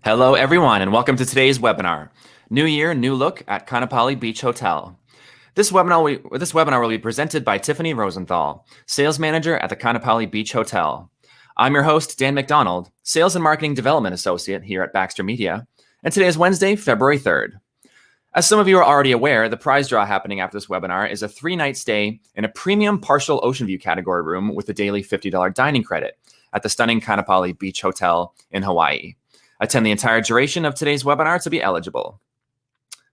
Hello, everyone, and welcome to today's webinar, New Year, New Look at KΑ'ANAPALI Beach Hotel. This webinar will be presented by Tiffany Rosenthal, Sales Manager at the KA'ANAPALI Beach Hotel. I'm your host, Dan McDonald, Sales and Marketing Development Associate here at Baxter Media, and today is Wednesday, February 3rd. As some of you are already aware, the prize draw happening after this webinar is a 3-night stay in a premium partial ocean view category room with a daily $50 dining credit at the stunning KA'ANAPALI Beach Hotel in Hawaii. Attend the entire duration of today's webinar to be eligible.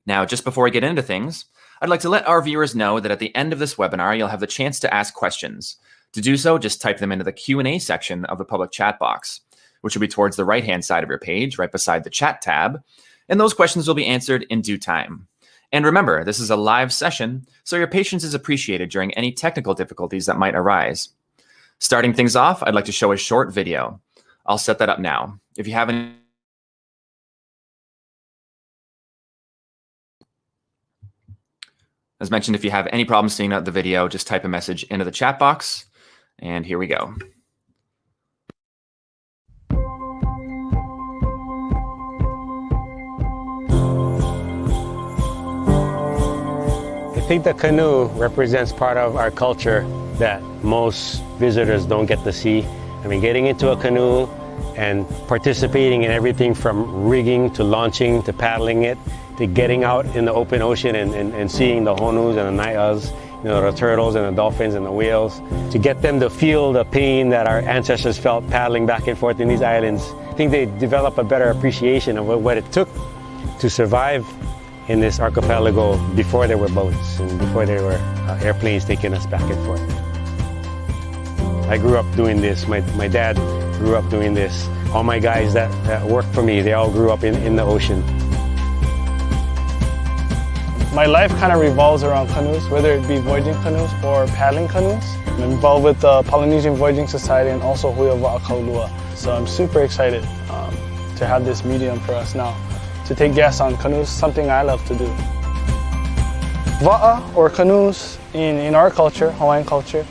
Now, just before we get into things, I'd like to let our viewers know that at the end of this webinar, you'll have the chance to ask questions. To do so, just type them into the Q&A section of the public chat box, which will be towards the right-hand side of your page, right beside the chat tab, and those questions will be answered in due time. And remember, this is a live session, so your patience is appreciated during any technical difficulties that might arise. Starting things off, I'd like to show a short video. I'll set that up now. If you have any As mentioned, if you have any problems seeing the video, just type a message into the chat box. And here we go. I think the canoe represents part of our culture that most visitors don't get to see. I mean, getting into a canoe and participating in everything from rigging to launching to paddling it, to getting out in the open ocean and seeing the honus and the naias, the turtles and the dolphins and the whales, to get them to feel the pain that our ancestors felt paddling back and forth in these islands. I think they develop a better appreciation of what it took to survive in this archipelago before there were boats and before there were airplanes taking us back and forth. I grew up doing this. My dad grew up doing this. All my guys that worked for me, they all grew up in the ocean. My life kind of revolves around canoes, whether it be voyaging canoes or paddling canoes. I'm involved with the Polynesian Voyaging Society and also Huihui Kealaula. So I'm super excited to have this medium for us now, to take guests on canoes, something I love to do. Va'a, or canoes, in our culture, Hawaiian culture,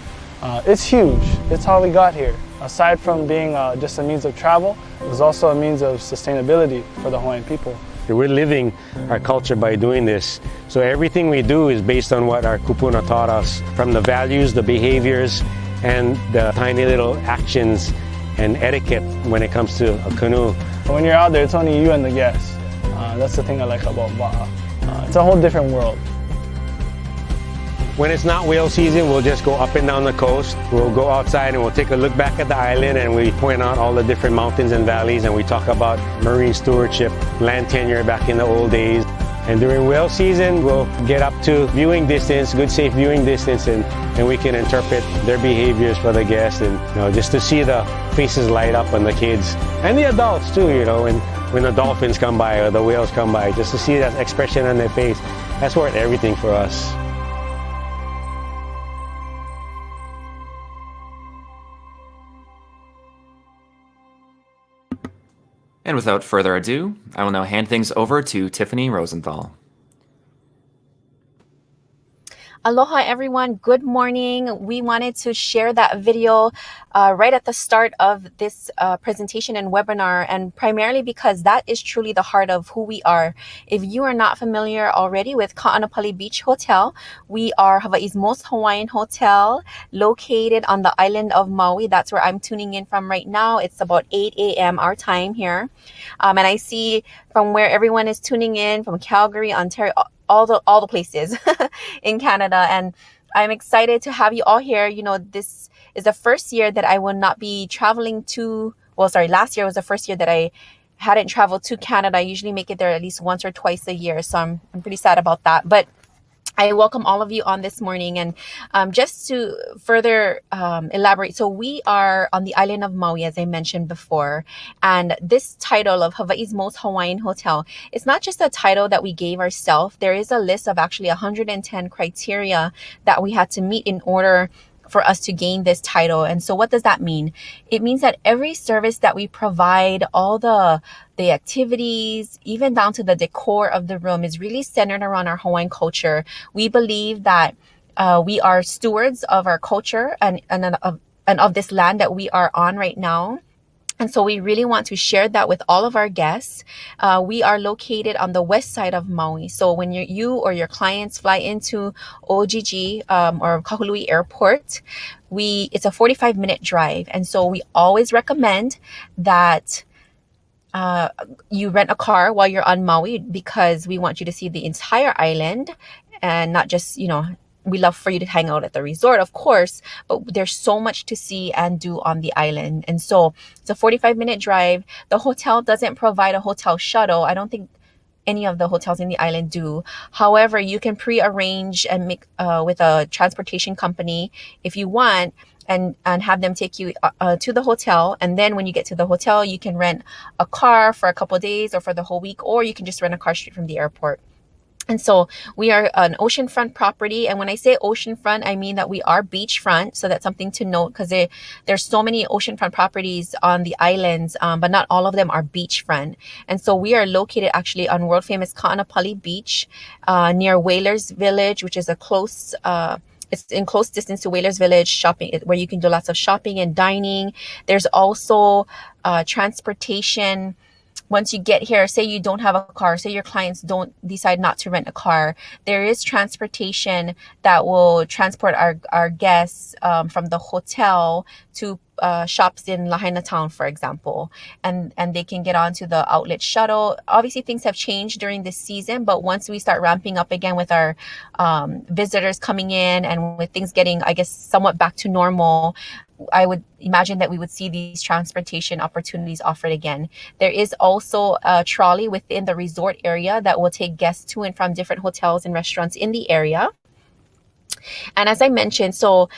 it's huge. It's how we got here. Aside from being just a means of travel, it's also a means of sustainability for the Hawaiian people. We're living our culture by doing this. So everything we do is based on what our kupuna taught us, from the values, the behaviors, and the tiny little actions and etiquette when it comes to a canoe. When you're out there, it's only you and the guests. That's the thing I like about Va'a. It's a whole different world. When it's not whale season, we'll just go up and down the coast. We'll go outside and we'll take a look back at the island and we point out all the different mountains and valleys and we talk about marine stewardship, land tenure back in the old days. And during whale season, we'll get up to viewing distance, good safe viewing distance, and we can interpret their behaviors for the guests and just to see the faces light up on the kids and the adults too, when the dolphins come by or the whales come by, just to see that expression on their face. That's worth everything for us. And without further ado, I will now hand things over to Tiffany Rosenthal. Aloha, everyone. Good morning. We wanted to share that video right at the start of this presentation and webinar, and primarily because that is truly the heart of who we are. If you are not familiar already with KΑ'ANAPALI Beach Hotel, we are Hawaii's most Hawaiian hotel located on the island of Maui. That's where I'm tuning in from right now. It's about 8 a.m. our time here. And I see from where everyone is tuning in, from Calgary, Ontario, all the places in Canada, and I'm excited to have you all here. This is the first year that I will not be traveling to, last year was the first year that I hadn't traveled to Canada. I usually make it there at least once or twice a year, so I'm pretty sad about that. But I welcome all of you on this morning. And just to further elaborate, so we are on the island of Maui, as I mentioned before. And this title of Hawaii's most Hawaiian hotel, it's not just a title that we gave ourselves. There is a list of actually 110 criteria that we had to meet in order for us to gain this title. And so what does that mean? It means that every service that we provide, all the activities, even down to the decor of the room, is really centered around our Hawaiian culture. We believe that we are stewards of our culture and of this land that we are on right now. And so we really want to share that with all of our guests. We are located on the west side of Maui. So when you or your clients fly into OGG or Kahului Airport, it's a 45-minute drive. And so we always recommend that you rent a car while you're on Maui, because we want you to see the entire island and not just, we love for you to hang out at the resort, of course, but there's so much to see and do on the island. And so it's a 45-minute drive. The hotel doesn't provide a hotel shuttle. I don't think any of the hotels in the island do. However, you can pre-arrange and make with a transportation company if you want, and have them take you to the hotel. And then when you get to the hotel, you can rent a car for a couple of days or for the whole week, or you can just rent a car straight from the airport. And so we are an oceanfront property. And when I say oceanfront, I mean that we are beachfront. So that's something to note, because there's so many oceanfront properties on the islands, but not all of them are beachfront. And so we are located actually on world famous Ka'anapali Beach, near Whalers Village, which is it's in close distance to Whalers Village shopping, where you can do lots of shopping and dining. There's also transportation. Once you get here, say you don't have a car, say your clients don't decide not to rent a car, there is transportation that will transport our guests from the hotel to shops in Lahaina town, for example, and they can get onto the outlet shuttle. Obviously, things have changed during this season, but once we start ramping up again with our visitors coming in and with things getting, I guess, somewhat back to normal, I would imagine that we would see these transportation opportunities offered again. There is also a trolley within the resort area that will take guests to and from different hotels and restaurants in the area. And as I mentioned, so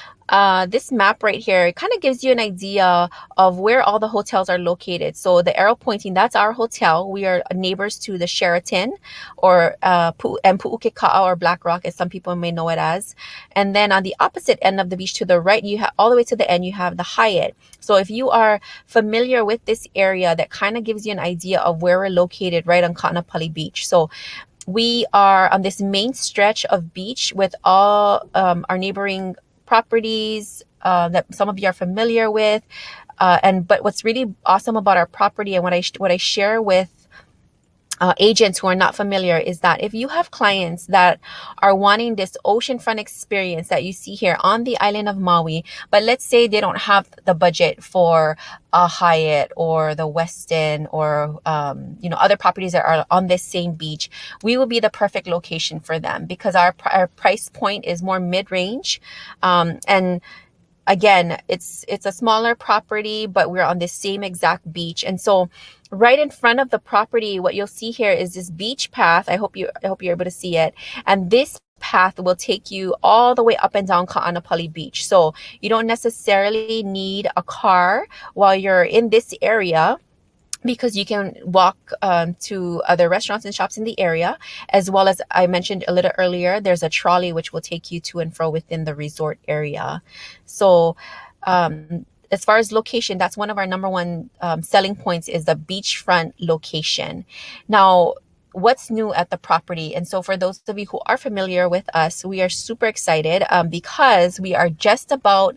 this map right here, it kind of gives you an idea of where all the hotels are located. So the arrow pointing, that's our hotel. We are neighbors to the Sheraton, or Pu'ukeka'a, or Black Rock, as some people may know it as. And then on the opposite end of the beach to the right, you have all the way to the end, you have the Hyatt. So if you are familiar with this area, that kind of gives you an idea of where we're located right on Ka'anapali Beach. So we are on this main stretch of beach with all our neighboring properties that some of you are familiar with. But what's really awesome about our property, and what I share with agents who are not familiar, is that if you have clients that are wanting this oceanfront experience that you see here on the island of Maui, but let's say they don't have the budget for a Hyatt or the Westin or other properties that are on this same beach, we will be the perfect location for them, because our price point is more mid-range, and again, it's a smaller property, but we're on the same exact beach. And so right in front of the property, what you'll see here is this beach path. I hope you're able to see it. And this path will take you all the way up and down Ka'anapali Beach. So you don't necessarily need a car while you're in this area, because you can walk to other restaurants and shops in the area, as well as I mentioned a little earlier, there's a trolley which will take you to and fro within the resort area. So as far as location, that's one of our number one selling points, is the beachfront location. Now, what's new at the property? And so for those of you who are familiar with us, we are super excited because we are just about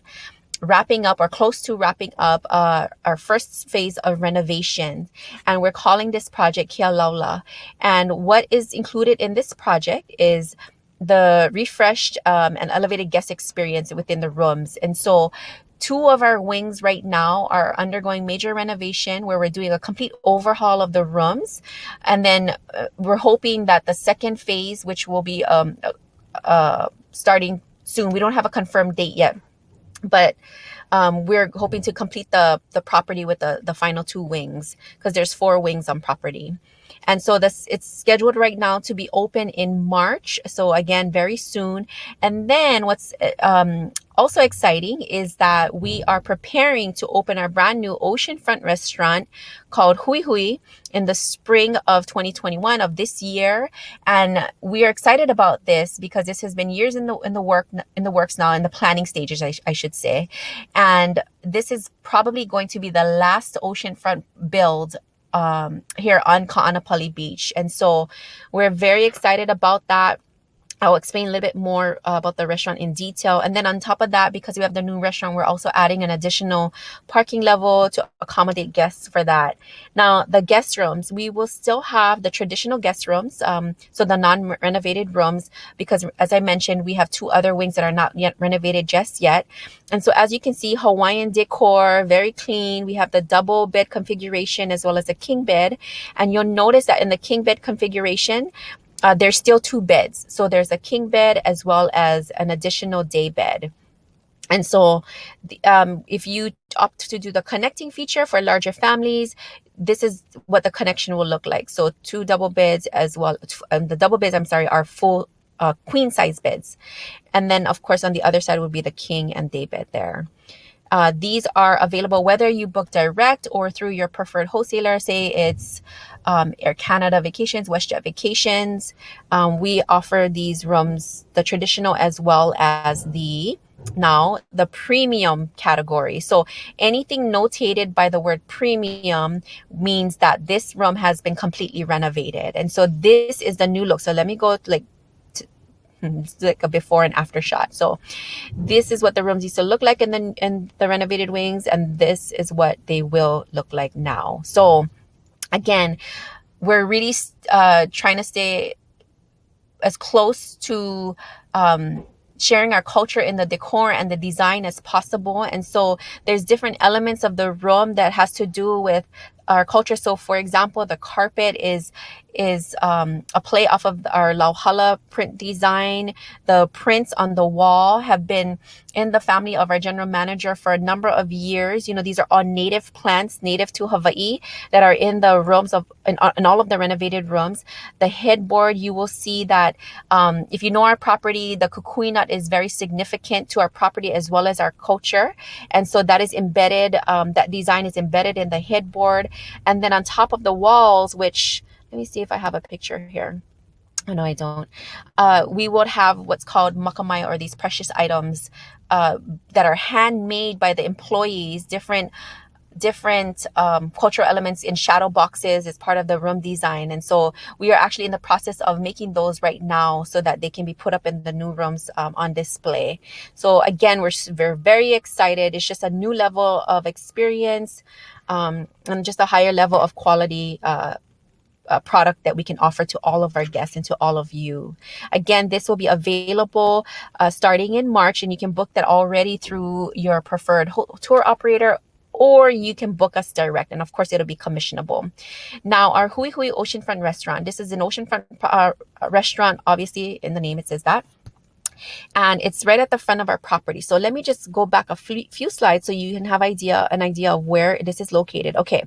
wrapping up, or close to wrapping up, our first phase of renovation, and we're calling this project Kealaula. And what is included in this project is the refreshed and elevated guest experience within the rooms. And so 2 of our wings right now are undergoing major renovation, where we're doing a complete overhaul of the rooms, and then we're hoping that the second phase, which will be starting soon, we don't have a confirmed date yet, but we're hoping to complete the property with the final 2 wings, because there's 4 wings on property. And so it's scheduled right now to be open in March. So again, very soon. And then what's also exciting is that we are preparing to open our brand new oceanfront restaurant called Huihui in the spring of 2021 of this year. And we are excited about this because this has been years in the works now, in the planning stages, I should say. And this is probably going to be the last oceanfront build here on Ka'anapali Beach. And so we're very excited about that. I'll explain a little bit more about the restaurant in detail. And then on top of that, because we have the new restaurant, we're also adding an additional parking level to accommodate guests for that. Now, the guest rooms, we will still have the traditional guest rooms, so the non-renovated rooms, because as I mentioned, we have 2 other wings that are not yet renovated just yet. And so as you can see, Hawaiian decor, very clean. We have the double bed configuration as well as the king bed. And you'll notice that in the king bed configuration, there's still 2 beds. So there's a king bed as well as an additional day bed. And so if you opt to do the connecting feature for larger families, this is what the connection will look like. So 2 double beds as well. The double beds, are full queen size beds. And then, of course, on the other side would be the king and day bed there. These are available whether you book direct or through your preferred wholesaler. Say it's Air Canada Vacations, WestJet Vacations. We offer these rooms, the traditional as well as the premium category. So anything notated by the word premium means that this room has been completely renovated. And so this is the new look. So let me go it's like a before and after shot. So this is what the rooms used to look like in the renovated wings, and this is what they will look like now. So again, we're really trying to stay as close to sharing our culture in the decor and the design as possible. And so there's different elements of the room that has to do with our culture. So for example, the carpet is a play off of our Lauhala print design. The prints on the wall have been in the family of our general manager for a number of years. These are all native plants, native to Hawaii, that are in the rooms in all of the renovated rooms. The headboard, you will see that if you know our property, the kukui nut is very significant to our property as well as our culture. And so that is embedded, that design is embedded in the headboard. And then on top of the walls, which, let me see if I have a picture here. Oh, no, I don't. We would have what's called makamai, or these precious items that are handmade by the employees, different cultural elements in shadow boxes as part of the room design. And so we are actually in the process of making those right now so that they can be put up in the new rooms on display. So again, we're very excited. It's just a new level of experience and just a higher level of quality product that we can offer to all of our guests and to all of you. Again, this will be available starting in March, and you can book that already through your preferred tour operator, or you can book us direct, and of course it'll be commissionable. Now, our Huihui oceanfront restaurant, this is an oceanfront restaurant. Obviously in the name it says that, and it's right at the front of our property. So let me just go back a few slides so you can have an idea of where this is located. Okay,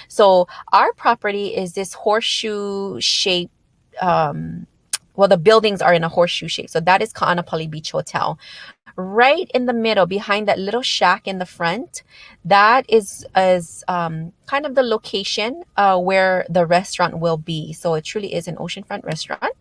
so our property is this horseshoe shape. The buildings are in a horseshoe shape. So that is KΑ'ANAPALI Beach Hotel. Right in the middle, behind that little shack in the front, that is kind of the location where the restaurant will be. So it truly is an oceanfront restaurant.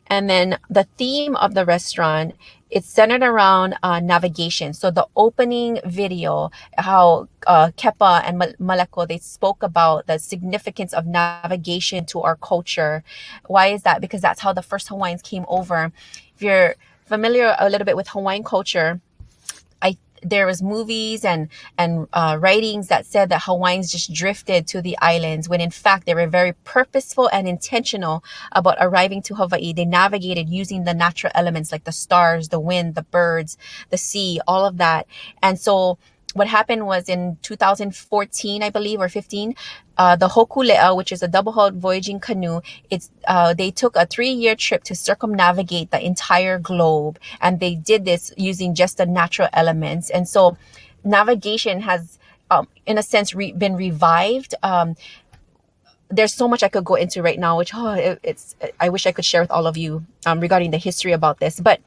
And then the theme of the restaurant, it's centered around navigation. So the opening video, how Kepa and Maleko, they spoke about the significance of navigation to our culture. Why is that? Because that's how the first Hawaiians came over. If you're familiar a little bit with Hawaiian culture, there was movies and writings that said that Hawaiians just drifted to the islands, when in fact they were very purposeful and intentional about arriving to Hawaii. They navigated using the natural elements like the stars, the wind, the birds, the sea, all of that. And so what happened was in 2014, I believe, or 15, the Hokulea, which is a double-hulled voyaging canoe, they took a 3-year trip to circumnavigate the entire globe, and they did this using just the natural elements. And so navigation has, in a sense, been revived. There's so much I could go into right now, which I wish I could share with all of you regarding the history about this. But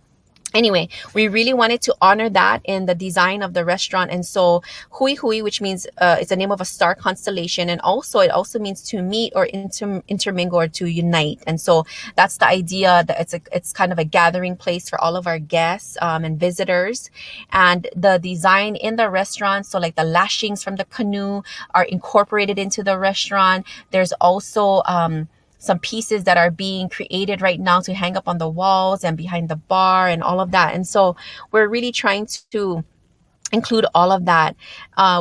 anyway, we really wanted to honor that in the design of the restaurant. And so Huihui, which means it's the name of a star constellation, and it also means to meet or intermingle or to unite. And so that's the idea, that it's kind of a gathering place for all of our guests and visitors. And the design in the restaurant, so like the lashings from the canoe are incorporated into the restaurant. There's also some pieces that are being created right now to hang up on the walls and behind the bar and all of that. And so we're really trying to include all of that.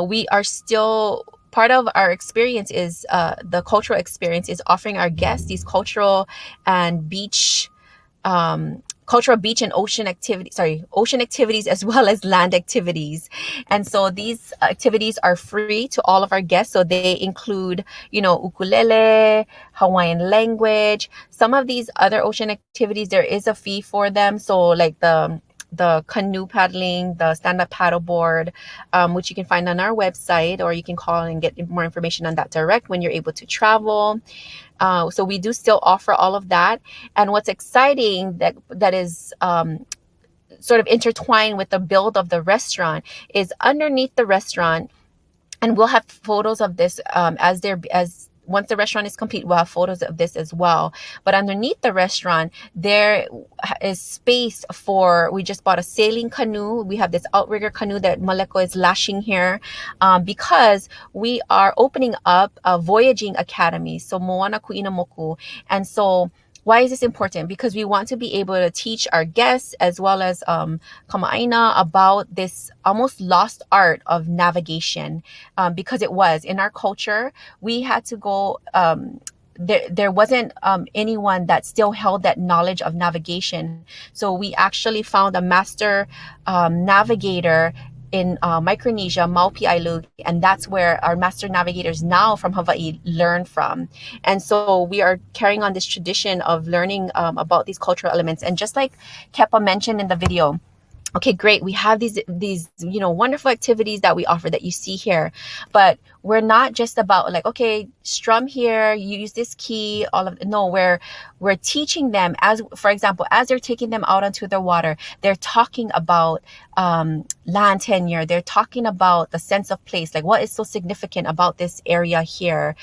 We are still part of our experience is the cultural experience is offering our guests these cultural beach and ocean activities as well as land activities. And so these activities are free to all of our guests. So they include, ukulele, Hawaiian language. Some of these other ocean activities, there is a fee for them. So like the canoe paddling, the stand-up paddleboard, which you can find on our website, or you can call and get more information on that direct when you're able to travel. So we do still offer all of that. And what's exciting that is sort of intertwined with the build of the restaurant is underneath the restaurant, and we'll have photos of this once the restaurant is complete, we'll have photos of this as well. But underneath the restaurant, there is space we just bought a sailing canoe. We have this outrigger canoe that Maleko is lashing here because we are opening up a voyaging academy. So Moana Kuina Moku. And so why is this important? Because we want to be able to teach our guests as well as Kama'aina about this almost lost art of navigation, because it was in our culture. We had to go. There wasn't anyone that still held that knowledge of navigation. So we actually found a master navigator in Micronesia, Maupi'ailug, and that's where our master navigators now from Hawaii learn from. And so we are carrying on this tradition of learning about these cultural elements. And just like Kepa mentioned in the video, okay, great, we have these wonderful activities that we offer that you see here, but we're not just about like, okay, strum here, you use this key, we're teaching them, as for example, as they're taking them out onto the water, they're talking about land tenure, they're talking about the sense of place, like what is so significant about this area here,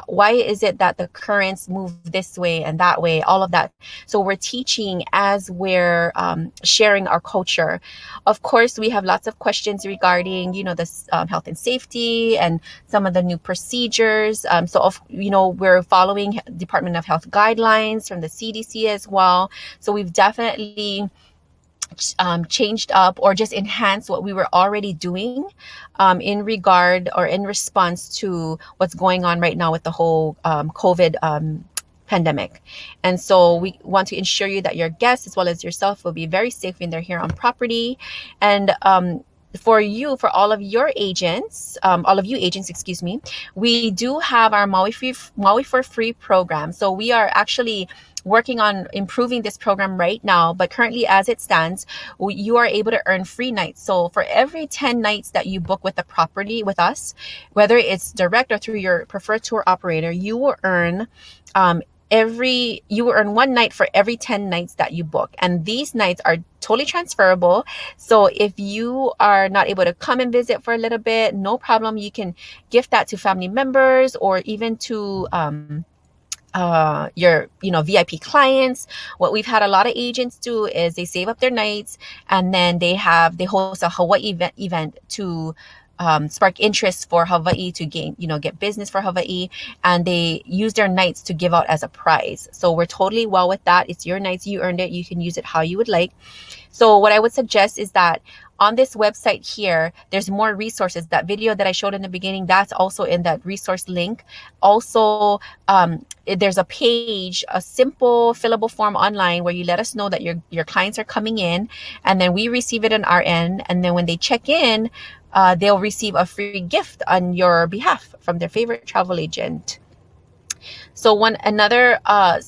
why is it that the currents move this way and that way, all of that. So we're teaching as we're sharing our culture. Of course, we have lots of questions regarding the health and safety and some of the new procedures. We're following Department of Health guidelines from the CDC as well. So we've definitely changed up or just enhanced what we were already doing in regard or in response to what's going on right now with the whole COVID pandemic. And so we want to ensure you that your guests as well as yourself will be very safe when they're here on property. And for all of you agents, we do have our Maui for Free program. So we are actually working on improving this program right now, but currently as it stands, you are able to earn free nights. So for every 10 nights that you book with the property with us, whether it's direct or through your preferred tour operator, you will earn one night for every 10 nights that you book. And these nights are totally transferable. So if you are not able to come and visit for a little bit, no problem. You can gift that to family members or even to your VIP clients. What we've had a lot of agents do is they save up their nights and then they host a Hawaii event to spark interest for Hawaii, to get business for Hawaii, and they use their nights to give out as a prize. So we're totally well with that. It's your nights, you earned it, you can use it how you would like. So what I would suggest is that on this website here, there's more resources. That video that I showed in the beginning, that's also in that resource link. Also, there's a page, a simple fillable form online where you let us know that your clients are coming in, and then we receive it on our end. And then when they check in, they'll receive a free gift on your behalf from their favorite travel agent. So another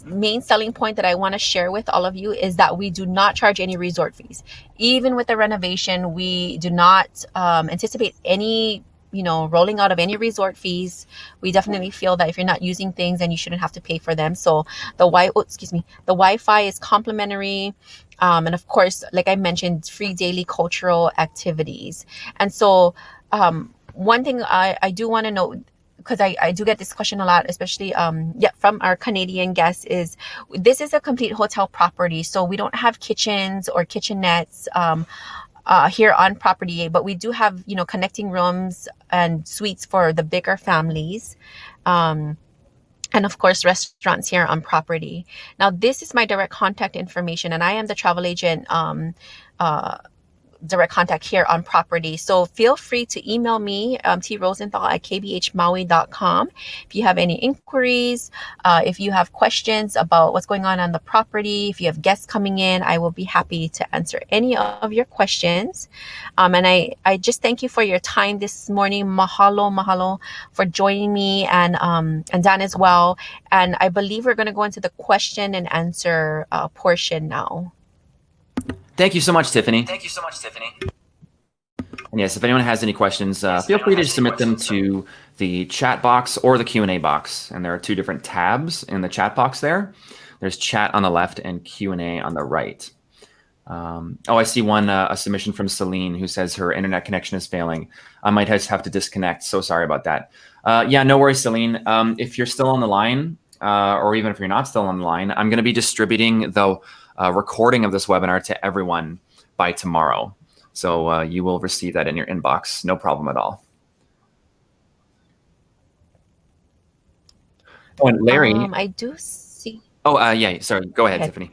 main selling point that I want to share with all of you is that we do not charge any resort fees. Even with the renovation, we do not anticipate any rolling out of any resort fees. We definitely feel that if you're not using things, then you shouldn't have to pay for them. So the Wi-Fi is complimentary. And of course, like I mentioned, free daily cultural activities. And so one thing I do want to note, because I do get this question a lot, especially from our Canadian guests, is this is a complete hotel property. So we don't have kitchens or kitchenettes here on property, but we do have, connecting rooms and suites for the bigger families. and of course restaurants here on property. Now this is my direct contact information, and I am the travel agent uh, direct contact here on property. So feel free to email me, trosenthal@kbhmaui.com. If you have any inquiries, if you have questions about what's going on the property, if you have guests coming in, I will be happy to answer any of your questions. And I just thank you for your time this morning. Mahalo for joining me, and Dan as well. And I believe we're going to go into the question and answer portion now. Thank you so much, Tiffany. And yes, if anyone has any questions, feel free to submit them to the chat box or the Q&A box. And there are two different tabs in the chat box there. There's chat on the left and Q&A on the right. I see one, a submission from Celine, who says her internet connection is failing. I might just have to disconnect. So sorry about that. Yeah, no worries, Celine. If you're still on the line, or even if you're not still on the line, I'm going to be distributing the recording of this webinar to everyone by tomorrow. So you will receive that in your inbox. No problem at all. Oh, and Larry. I do see. Oh, yeah. Sorry. Go ahead, Tiffany.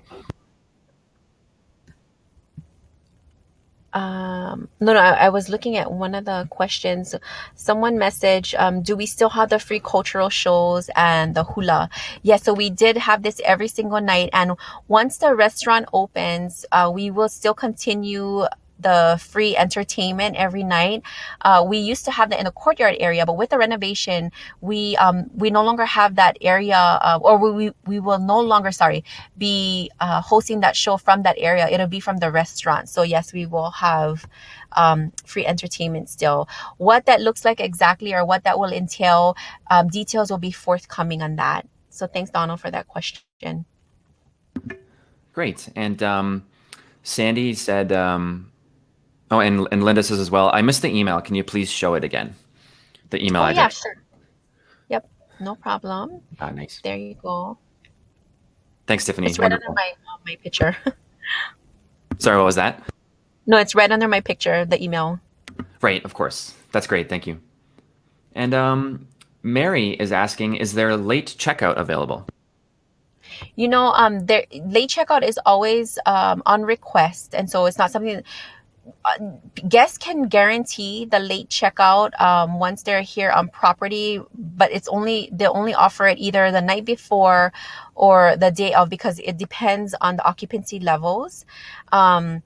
No, I was looking at one of the questions. Someone messaged, do we still have the free cultural shows and the hula? Yes, so we did have this every single night. And once the restaurant opens, we will still continue the free entertainment every night. We used to have that in the courtyard area, but with the renovation, we no longer have that area, or we will no longer, be hosting that show from that area. It'll be from the restaurant. So yes, we will have free entertainment still. What that looks like exactly, or what that will entail, details will be forthcoming on that. So thanks, Donald, for that question. Great. And Sandy said, oh, and Linda says as well, I missed the email. Can you please show it again? The email address. Yeah, sure. Yep, no problem. Nice. There you go. Thanks, Tiffany. It's right under my picture. Sorry, what was that? No, it's right under my picture, the email. Right, of course. That's great. Thank you. And Mary is asking, is there late checkout available? You know, late checkout is always on request, and so it's not something. Guests can guarantee the late checkout once they're here on property, but they'll only offer it either the night before or the day of, because it depends on the occupancy levels. And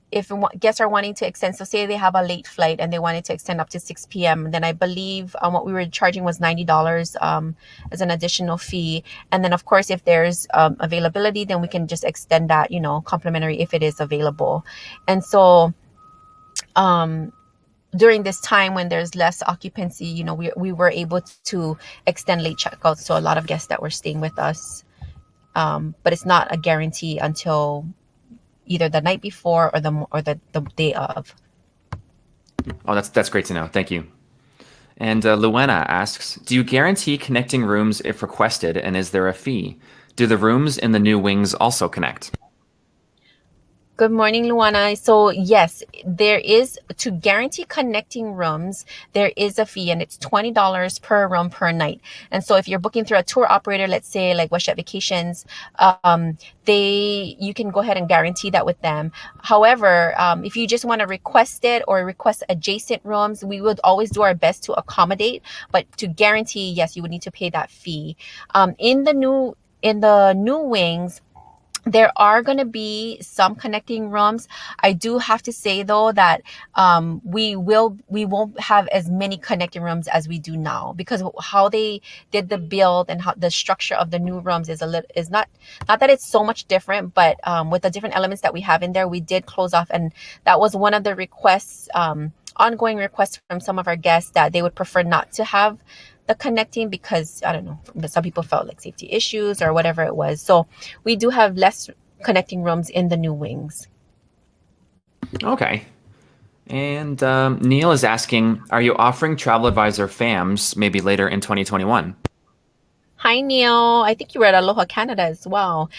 if guests are wanting to extend, so say they have a late flight and they wanted to extend up to 6 p.m., then I believe what we were charging was $90 as an additional fee. And then, of course, if there's availability, then we can just extend that, complimentary if it is available. And so during this time when there's less occupancy, we were able to extend late checkouts to a lot of guests that were staying with us. But it's not a guarantee until either the night before or the day of. Oh, that's great to know. Thank you. And Luena asks, do you guarantee connecting rooms if requested, and is there a fee? Do the rooms in the new wings also connect? Good morning, Luana. So yes, there is, to guarantee connecting rooms, there is a fee, and it's $20 per room per night. And so if you're booking through a tour operator, let's say like WestJet Vacations, you can go ahead and guarantee that with them. However, if you just want to request it or request adjacent rooms, we would always do our best to accommodate, but to guarantee, yes, you would need to pay that fee. In the new wings, there are going to be some connecting rooms. I do have to say though that we won't have as many connecting rooms as we do now, because how they did the build and how the structure of the new rooms is not that it's so much different, but with the different elements that we have in there, we did close off, and that was one of the requests, ongoing requests from some of our guests, that they would prefer not to have the connecting, because I don't know, some people felt like safety issues or whatever it was. So we do have less connecting rooms in the new wings. Okay. And Neil is asking, are you offering Travel Advisor FAMs maybe later in 2021? Hi, Neil. I think you were at Aloha Canada as well.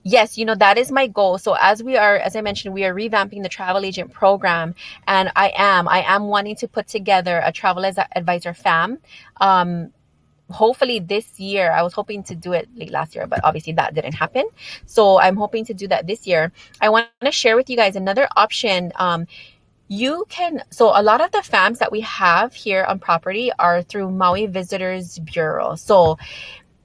Yes, that is my goal. So as I mentioned, we are revamping the travel agent program, and I am wanting to put together a travel advisor FAM. hopefully this year. I was hoping to do it late last year, but obviously that didn't happen. So I'm hoping to do that this year. I want to share with you guys another option. So a lot of the FAMs that we have here on property are through Maui Visitors Bureau. So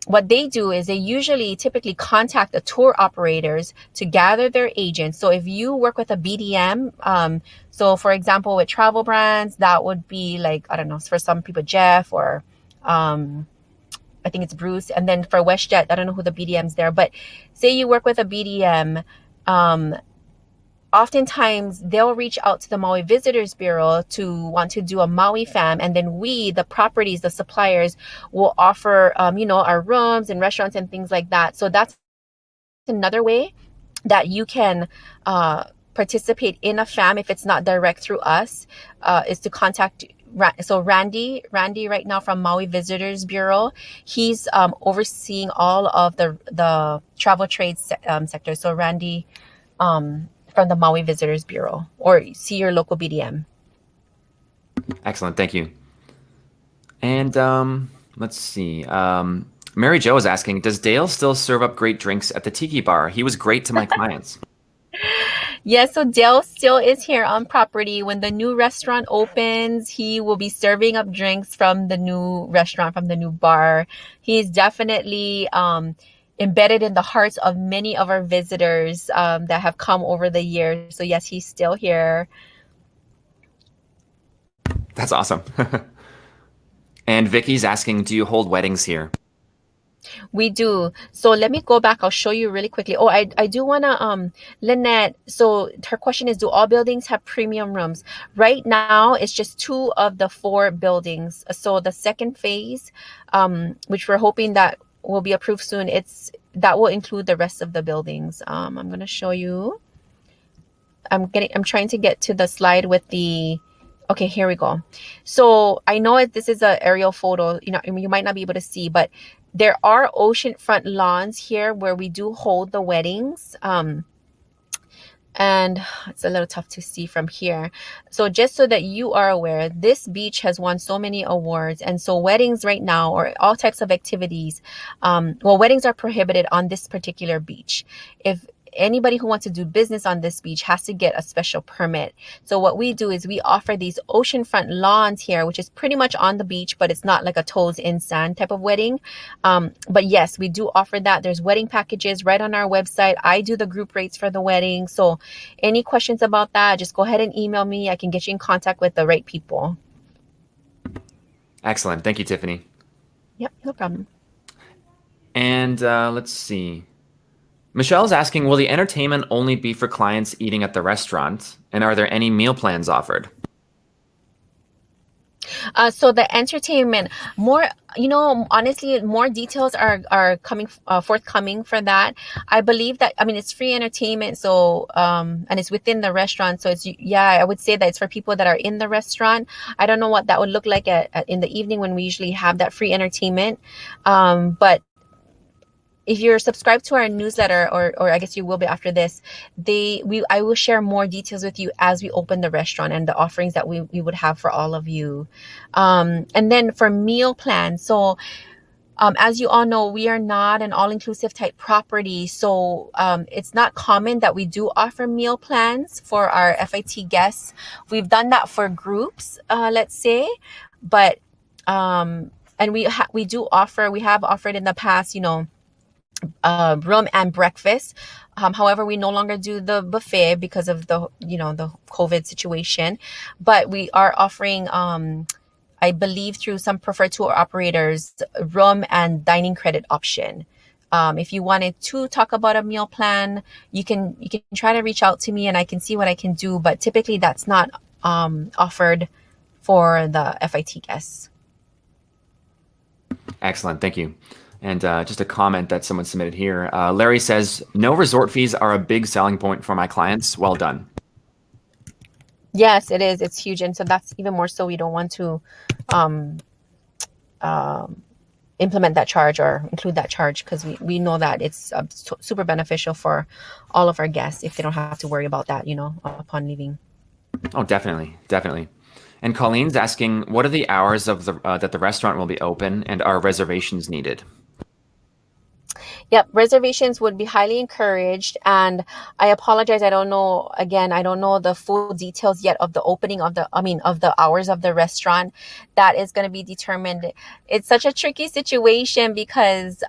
what they do is they typically contact the tour operators to gather their agents. So if you work with a BDM, so for example, with travel brands, that would be like, I don't know, for some people, Jeff, or I think it's Bruce. And then for WestJet, I don't know who the BDM's there, but say you work with a BDM, oftentimes they'll reach out to the Maui Visitors Bureau to want to do a Maui FAM, and then we, the properties, the suppliers, will offer our rooms and restaurants and things like that. So that's another way that you can participate in a FAM if it's not direct through us, is to contact Randy right now from Maui Visitors Bureau. He's overseeing all of the travel trade sector. So Randy from the Maui Visitors Bureau, or see your local BDM. Excellent. Thank you. And let's see. Mary Jo is asking, does Dale still serve up great drinks at the Tiki Bar? He was great to my clients. Yes, so Dale still is here on property. When the new restaurant opens, he will be serving up drinks from the new restaurant, from the new bar. He's definitely embedded in the hearts of many of our visitors that have come over the years. So yes, he's still here. That's awesome. And Vicky's asking, do you hold weddings here? We do. So let me go back. I'll show you really quickly. Oh, I do want to, Lynette, so her question is, do all buildings have premium rooms? Right now, it's just 2 of the 4 buildings. So the second phase, which we're hoping that will be approved soon, that will include the rest of the buildings. I'm going to show you. I'm trying to get to the slide with the, okay, here we go. So I know this is an aerial photo, you might not be able to see, but there are oceanfront lawns here where we do hold the weddings. And it's a little tough to see from here. So just so that you are aware, this beach has won so many awards. And so weddings right now, or all types of activities, weddings are prohibited on this particular beach. If anybody who wants to do business on this beach has to get a special permit. So what we do is we offer these oceanfront lawns here, which is pretty much on the beach, but it's not like a toes in sand type of wedding. But yes, we do offer that. There's wedding packages right on our website. I do the group rates for the wedding. So any questions about that, just go ahead and email me. I can get you in contact with the right people. Excellent. Thank you, Tiffany. Yep, no problem. And let's see. Michelle's asking, will the entertainment only be for clients eating at the restaurant? And are there any meal plans offered? So the entertainment, honestly, more details are coming forthcoming for that. I believe that, it's free entertainment. So, and it's within the restaurant. So I would say that it's for people that are in the restaurant. I don't know what that would look like in the evening when we usually have that free entertainment. But if you're subscribed to our newsletter, or I guess you will be after this, I will share more details with you as we open the restaurant and the offerings that we would have for all of you. And then for meal plans, so as you all know, we are not an all-inclusive type property. So it's not common that we do offer meal plans for our FIT guests. We've done that for groups, let's say, but and we have offered in the past, room and breakfast. However, we no longer do the buffet because of the COVID situation, but we are offering, I believe through some preferred tour operators, room and dining credit option. If you wanted to talk about a meal plan, you can try to reach out to me and I can see what I can do, but typically that's not offered for the FIT guests. Excellent. Thank you. And just a comment that someone submitted here. Larry says, no resort fees are a big selling point for my clients. Well done. Yes, it is. It's huge. And so that's even more so we don't want to implement that charge or include that charge, because we know that it's super beneficial for all of our guests if they don't have to worry about that, upon leaving. Oh, definitely. Definitely. And Colleen's asking, what are the hours of that the restaurant will be open, and are reservations needed? Yep, reservations would be highly encouraged. And I apologize, I don't know, again, I don't know the full details yet of the opening of the hours of the restaurant. That is going to be determined. It's such a tricky situation because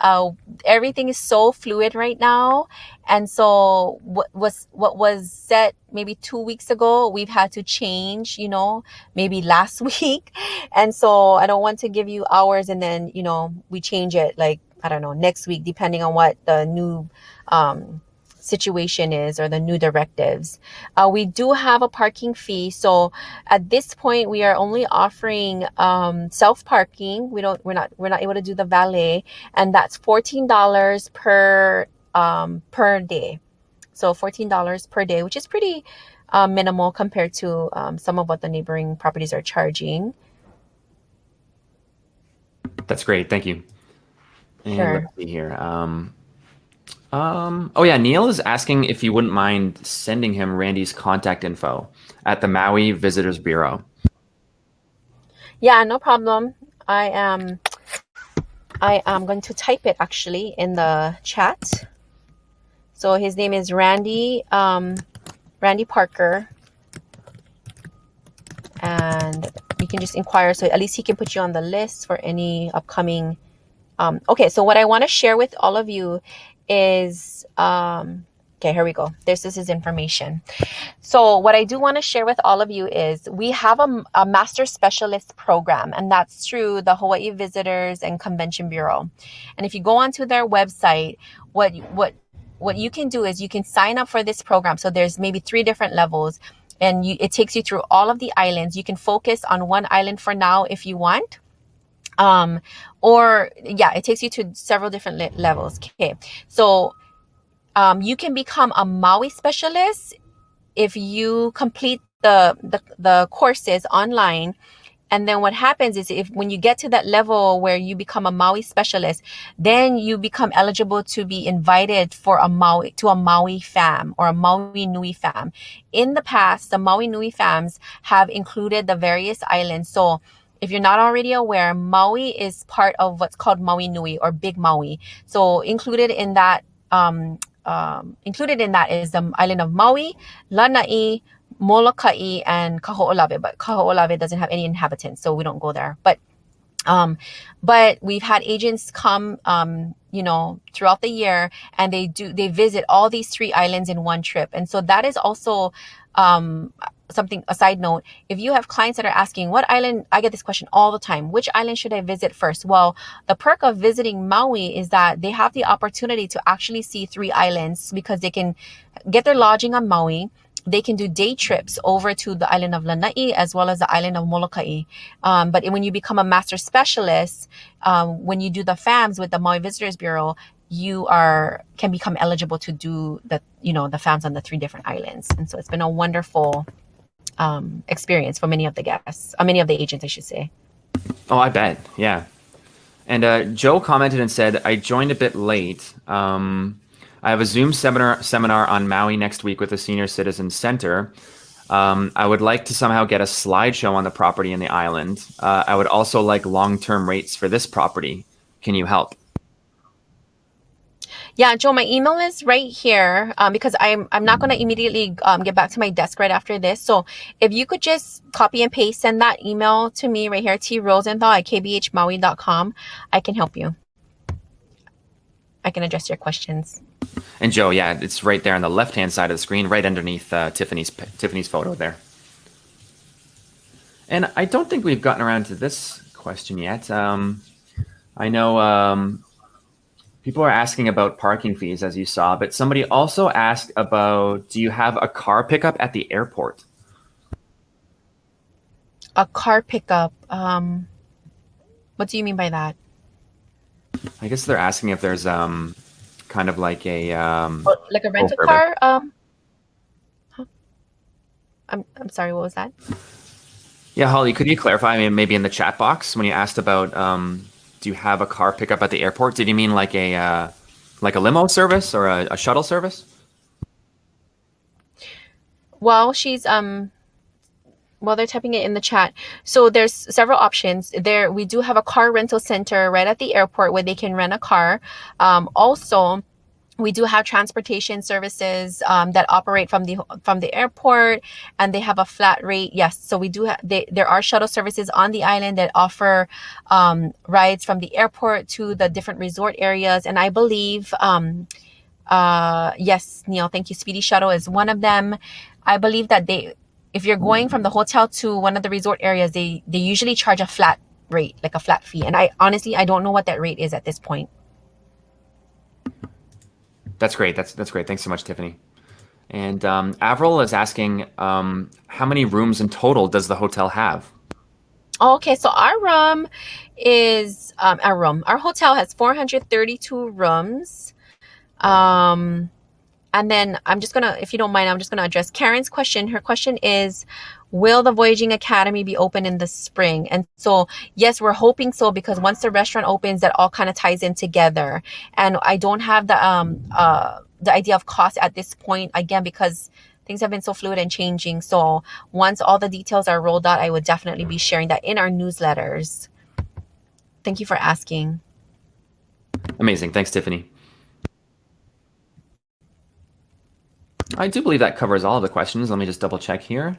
everything is so fluid right now. And so what was set maybe 2 weeks ago, we've had to change, maybe last week. And so I don't want to give you hours and then, we change it like, I don't know, next week, depending on what the new situation is or the new directives. We do have a parking fee. So at this point, we are only offering self-parking. We're not able to do the valet, and that's $14 per day. So $14 per day, which is pretty minimal compared to some of what the neighboring properties are charging. That's great. Thank you. And Sure. let's see here. Oh yeah, Neil is asking if you wouldn't mind sending him Randy's contact info at the Maui Visitors Bureau. Yeah, no problem. I am going to type it actually in the chat. So his name is Randy Parker, and you can just inquire. So at least he can put you on the list for any upcoming. Okay, so what I want to share with all of you is, okay, here we go. This is his information. So what I do want to share with all of you is we have a master specialist program, and that's through the Hawaii Visitors and Convention Bureau. And if you go onto their website, what you can do is you can sign up for this program. So there's maybe 3 different levels, and it takes you through all of the islands. You can focus on one island for now if you want. It takes you to several different levels. Okay. So, you can become a Maui specialist if you complete the courses online. And then what happens is when you get to that level where you become a Maui specialist, then you become eligible to be invited for a Maui fam or a Maui Nui fam. In the past, the Maui Nui fams have included the various islands. So if you're not already aware, Maui is part of what's called Maui Nui or Big Maui. So included in that is the island of Maui, Lanai, Molokai, and Kaho'olawe. But Kaho'olawe doesn't have any inhabitants, so we don't go there. But we've had agents come, throughout the year, and they visit all these 3 islands in one trip. And so that is also a side note. If you have clients that are asking what island, I get this question all the time, which island should I visit first? Well, the perk of visiting Maui is that they have the opportunity to actually see 3 islands because they can get their lodging on Maui. They can do day trips over to the island of Lanai as well as the island of Molokai. But when you become a master specialist, when you do the FAMs with the Maui Visitors Bureau, you can become eligible to do the FAMs on the 3 different islands. And so it's been a wonderful experience for many of the guests, many of the agents, I should say. Oh, I bet. Yeah. And Joe commented and said, I joined a bit late. I have a Zoom seminar on Maui next week with the Senior Citizen Center. I would like to somehow get a slideshow on the property and the island. I would also like long-term rates for this property. Can you help? Yeah, Joe, my email is right here because I'm not going to immediately get back to my desk right after this. So if you could just copy and paste, send that email to me right here, trosenthal@kbhmaui.com. I can help you. I can address your questions. And Joe, yeah, it's right there on the left-hand side of the screen, right underneath Tiffany's photo there. And I don't think we've gotten around to this question yet. I know people are asking about parking fees, as you saw, but somebody also asked about, do you have a car pickup at the airport? A car pickup? What do you mean by that? I guess they're asking if there's kind of like a like a rental car. I'm sorry, what was that? Yeah, Holly, could you clarify? I mean, maybe in the chat box when you asked about do you have a car pickup at the airport? Did you mean like a limo service or a shuttle service? Well, she's Well, they're typing it in the chat. So there's several options. There, we do have a car rental center right at the airport where they can rent a car. Also, we do have transportation services that operate from the airport, and they have a flat rate. Yes, so we do there are shuttle services on the island that offer rides from the airport to the different resort areas. And I believe yes, Neil, thank you. Speedy Shuttle is one of them. I believe that if you're going from the hotel to one of the resort areas, they usually charge a flat rate, like a flat fee. And I honestly don't know what that rate is at this point. That's great. That's great. Thanks so much, Tiffany. And Avril is asking, how many rooms in total does the hotel have? Okay, so our hotel has 432 rooms. And then I'm just gonna, if you don't mind, I'm just gonna address Karen's question. Her question is, will the Voyaging Academy be open in the spring? And so, yes, we're hoping so, because once the restaurant opens, that all kind of ties in together. And I don't have the idea of cost at this point, again, because things have been so fluid and changing. So once all the details are rolled out, I would definitely be sharing that in our newsletters. Thank you for asking. Amazing. Thanks, Tiffany. I do believe that covers all of the questions. Let me just double check here.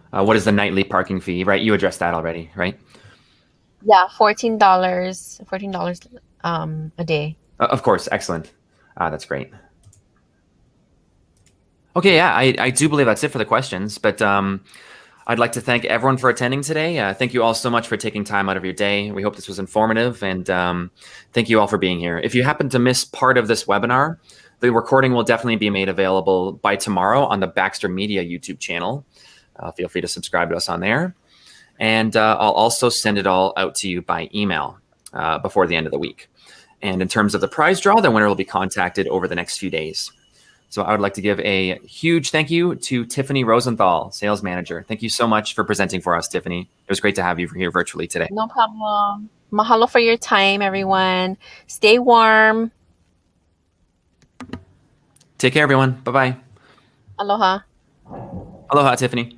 What is the nightly parking fee? Right, you addressed that already, right? Yeah, $14 a day. Of course, excellent. That's great. Okay, yeah, I do believe that's it for the questions, but I'd like to thank everyone for attending today. Thank you all so much for taking time out of your day. We hope this was informative, and thank you all for being here. If you happen to miss part of this webinar, the recording will definitely be made available by tomorrow on the Baxter Media YouTube channel. Feel free to subscribe to us on there. And I'll also send it all out to you by email before the end of the week. And in terms of the prize draw, the winner will be contacted over the next few days. So I would like to give a huge thank you to Tiffany Rosenthal, Sales Manager. Thank you so much for presenting for us, Tiffany. It was great to have you here virtually today. No problem. Mahalo for your time, everyone. Stay warm. Take care, everyone. Bye-bye. Aloha. Aloha, Tiffany.